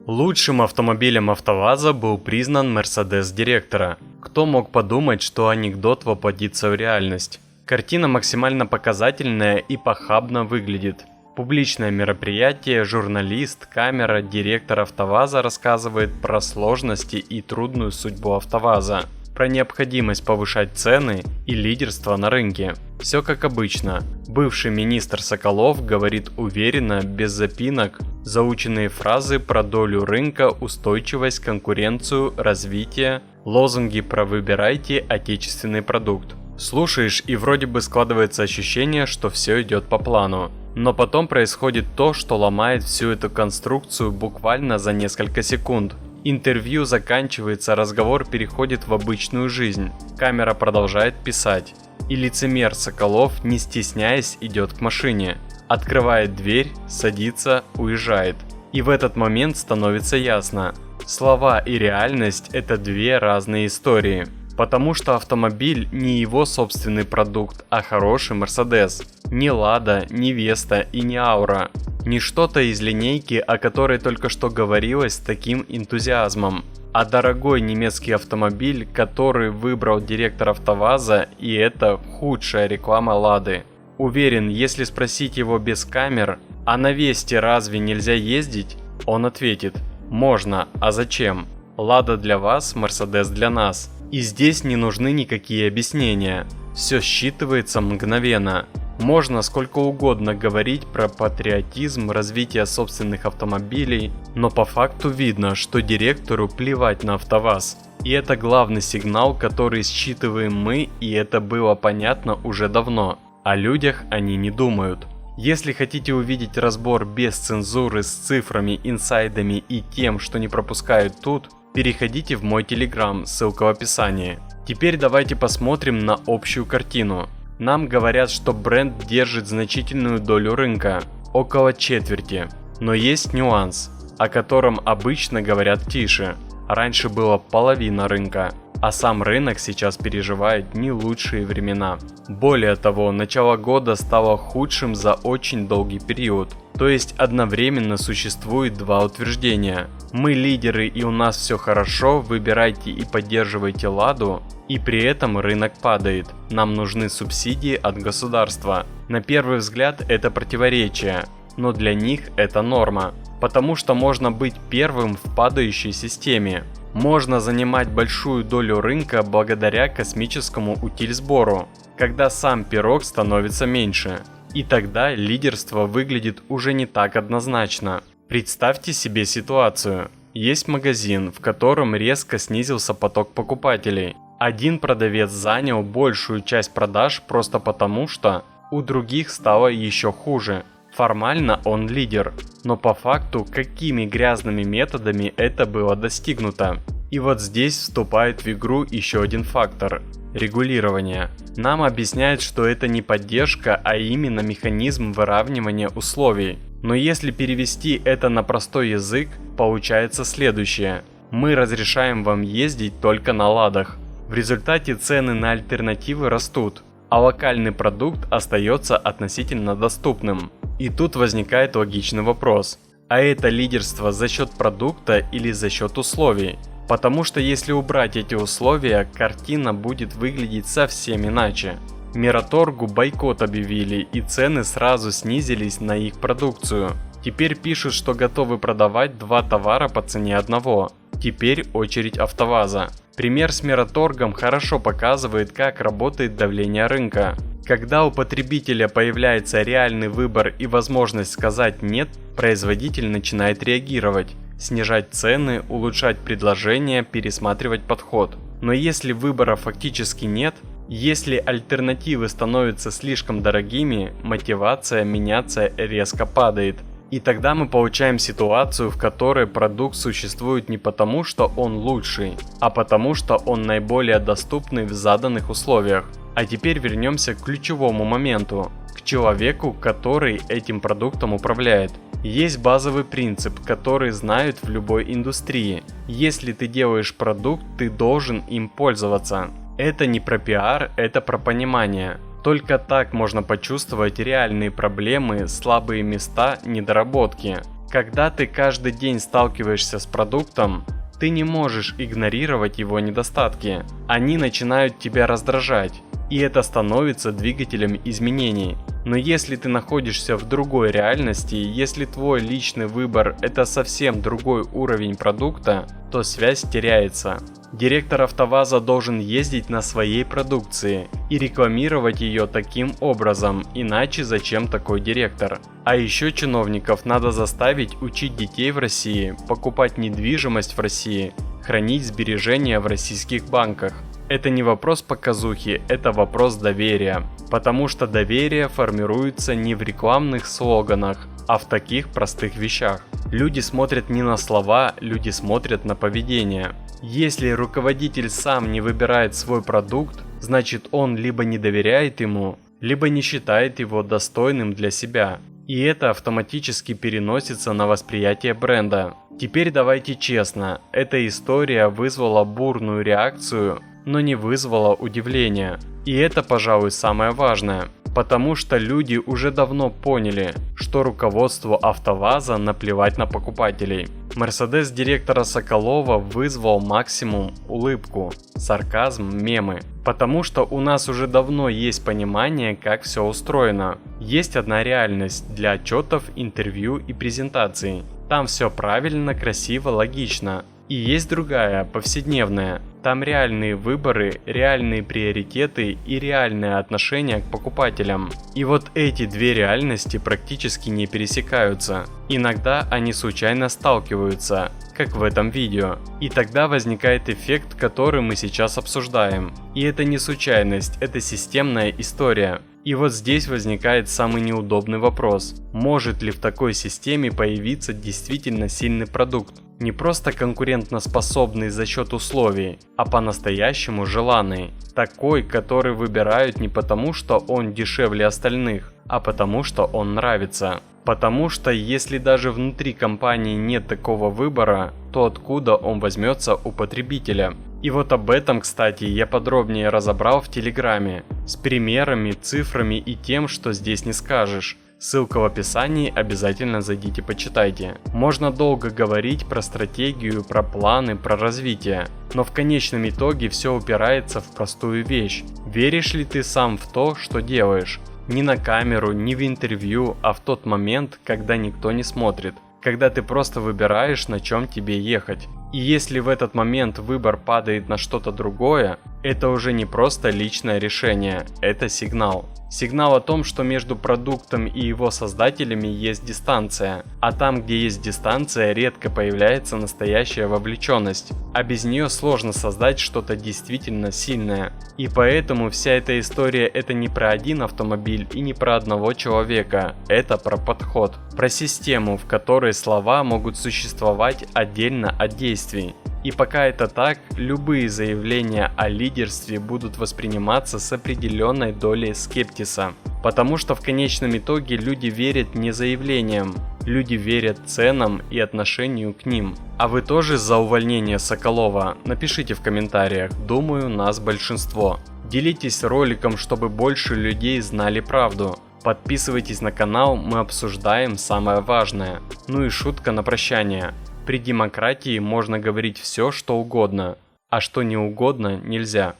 Лучшим автомобилем АвтоВАЗа был признан Mercedes директора. Кто мог подумать, что анекдот воплотится в реальность? Картина максимально показательная и похабно выглядит. Публичное мероприятие, журналист, камера, директор АвтоВАЗа рассказывает про сложности и трудную судьбу АвтоВАЗа, про необходимость повышать цены и лидерство на рынке. Все как обычно. Бывший министр Соколов говорит уверенно, без запинок, заученные фразы про долю рынка, устойчивость, конкуренцию, развитие, лозунги про «выбирайте отечественный продукт». Слушаешь, и вроде бы складывается ощущение, что все идет по плану. Но потом происходит то, что ломает всю эту конструкцию буквально за несколько секунд. Интервью заканчивается, разговор переходит в обычную жизнь. Камера продолжает писать. И лицемер Соколов, не стесняясь, идет к машине. Открывает дверь, садится, уезжает. И в этот момент становится ясно. Слова и реальность – это две разные истории. Потому что автомобиль не его собственный продукт, а хороший Mercedes. Не Лада, не Веста и не Аура. Не что-то из линейки, о которой только что говорилось с таким энтузиазмом. А дорогой немецкий автомобиль, который выбрал директор АвтоВАЗа, и это худшая реклама Лады. Уверен, если спросить его без камер, а на Весте разве нельзя ездить? Он ответит: можно, а зачем? Лада для вас, Mercedes для нас. И здесь не нужны никакие объяснения. Все считывается мгновенно. Можно сколько угодно говорить про патриотизм, развитие собственных автомобилей, но по факту видно, что директору плевать на АвтоВАЗ. И это главный сигнал, который считываем мы, и это было понятно уже давно. О людях они не думают. Если хотите увидеть разбор без цензуры, с цифрами, инсайдами и тем, что не пропускают тут, переходите в мой телеграм, ссылка в описании. Теперь давайте посмотрим на общую картину. Нам говорят, что бренд держит значительную долю рынка, около четверти. Но есть нюанс, о котором обычно говорят тише. Раньше было половина рынка, а сам рынок сейчас переживает не лучшие времена. Более того, начало года стало худшим за очень долгий период. То есть одновременно существует два утверждения. Мы лидеры и у нас все хорошо, выбирайте и поддерживайте Ладу, и при этом рынок падает. Нам нужны субсидии от государства. На первый взгляд это противоречие, но для них это норма, потому что можно быть первым в падающей системе. Можно занимать большую долю рынка благодаря космическому утильсбору, когда сам пирог становится меньше. И тогда лидерство выглядит уже не так однозначно. Представьте себе ситуацию. Есть магазин, в котором резко снизился поток покупателей. Один продавец занял большую часть продаж просто потому, что у других стало еще хуже. Формально он лидер, но по факту какими грязными методами это было достигнуто? И вот здесь вступает в игру еще один фактор – регулирование. Нам объясняют, что это не поддержка, а именно механизм выравнивания условий. Но если перевести это на простой язык, получается следующее. Мы разрешаем вам ездить только на Ладах. В результате цены на альтернативы растут, а локальный продукт остается относительно доступным. И тут возникает логичный вопрос. А это лидерство за счет продукта или за счет условий? Потому что если убрать эти условия, картина будет выглядеть совсем иначе. Мираторгу бойкот объявили, и цены сразу снизились на их продукцию. Теперь пишут, что готовы продавать два товара по цене одного. Теперь очередь АвтоВАЗа. Пример с Мираторгом хорошо показывает, как работает давление рынка. Когда у потребителя появляется реальный выбор и возможность сказать «нет», производитель начинает реагировать, снижать цены, улучшать предложения, пересматривать подход. Но если выбора фактически нет, если альтернативы становятся слишком дорогими, мотивация меняться резко падает. И тогда мы получаем ситуацию, в которой продукт существует не потому, что он лучший, а потому, что он наиболее доступный в заданных условиях. А теперь вернемся к ключевому моменту, к человеку, который этим продуктом управляет. Есть базовый принцип, который знают в любой индустрии. Если ты делаешь продукт, ты должен им пользоваться. Это не про пиар, это про понимание. Только так можно почувствовать реальные проблемы, слабые места, недоработки. Когда ты каждый день сталкиваешься с продуктом, ты не можешь игнорировать его недостатки. Они начинают тебя раздражать, и это становится двигателем изменений. Но если ты находишься в другой реальности, если твой личный выбор – это совсем другой уровень продукта, то связь теряется. Директор АвтоВАЗа должен ездить на своей продукции и рекламировать ее таким образом, иначе зачем такой директор? А еще чиновников надо заставить учить детей в России, покупать недвижимость в России, хранить сбережения в российских банках. Это не вопрос показухи, это вопрос доверия. Потому что доверие формируется не в рекламных слоганах, а в таких простых вещах. Люди смотрят не на слова, люди смотрят на поведение. Если руководитель сам не выбирает свой продукт, значит он либо не доверяет ему, либо не считает его достойным для себя. И это автоматически переносится на восприятие бренда. Теперь давайте честно, эта история вызвала бурную реакцию, но не вызвала удивления. И это, пожалуй, самое важное. Потому что люди уже давно поняли, что руководству АвтоВАЗа наплевать на покупателей. Мерседес директора Соколова вызвал максимум улыбку, сарказм, мемы. Потому что у нас уже давно есть понимание, как все устроено. Есть одна реальность для отчетов, интервью и презентаций. Там все правильно, красиво, логично. И есть другая, повседневная. Там реальные выборы, реальные приоритеты и реальное отношение к покупателям. И вот эти две реальности практически не пересекаются. Иногда они случайно сталкиваются, как в этом видео. И тогда возникает эффект, который мы сейчас обсуждаем. И это не случайность, это системная история. И вот здесь возникает самый неудобный вопрос. Может ли в такой системе появиться действительно сильный продукт? Не просто конкурентоспособный за счет условий, а по-настоящему желанный. Такой, который выбирают не потому, что он дешевле остальных, а потому, что он нравится. Потому что если даже внутри компании нет такого выбора, то откуда он возьмется у потребителя? И вот об этом, кстати, я подробнее разобрал в Телеграме, с примерами, цифрами и тем, что здесь не скажешь. Ссылка в описании, обязательно зайдите почитайте. Можно долго говорить про стратегию, про планы, про развитие, но в конечном итоге все упирается в простую вещь. Веришь ли ты сам в то, что делаешь? Не на камеру, не в интервью, а в тот момент, когда никто не смотрит. Когда ты просто выбираешь, на чем тебе ехать. И если в этот момент выбор падает на что-то другое, это уже не просто личное решение, это сигнал. Сигнал о том, что между продуктом и его создателями есть дистанция, а там, где есть дистанция, редко появляется настоящая вовлеченность, а без нее сложно создать что-то действительно сильное. И поэтому вся эта история это не про один автомобиль и не про одного человека, это про подход, про систему, в которой слова могут существовать отдельно от действий. И пока это так, любые заявления о лидерстве будут восприниматься с определенной долей скептиса. Потому что в конечном итоге люди верят не заявлениям, люди верят ценам и отношению к ним. А вы тоже за увольнение Соколова? Напишите в комментариях, думаю, нас большинство. Делитесь роликом, чтобы больше людей знали правду. Подписывайтесь на канал, мы обсуждаем самое важное. Ну и шутка на прощание. При демократии можно говорить все, что угодно, а что не угодно нельзя.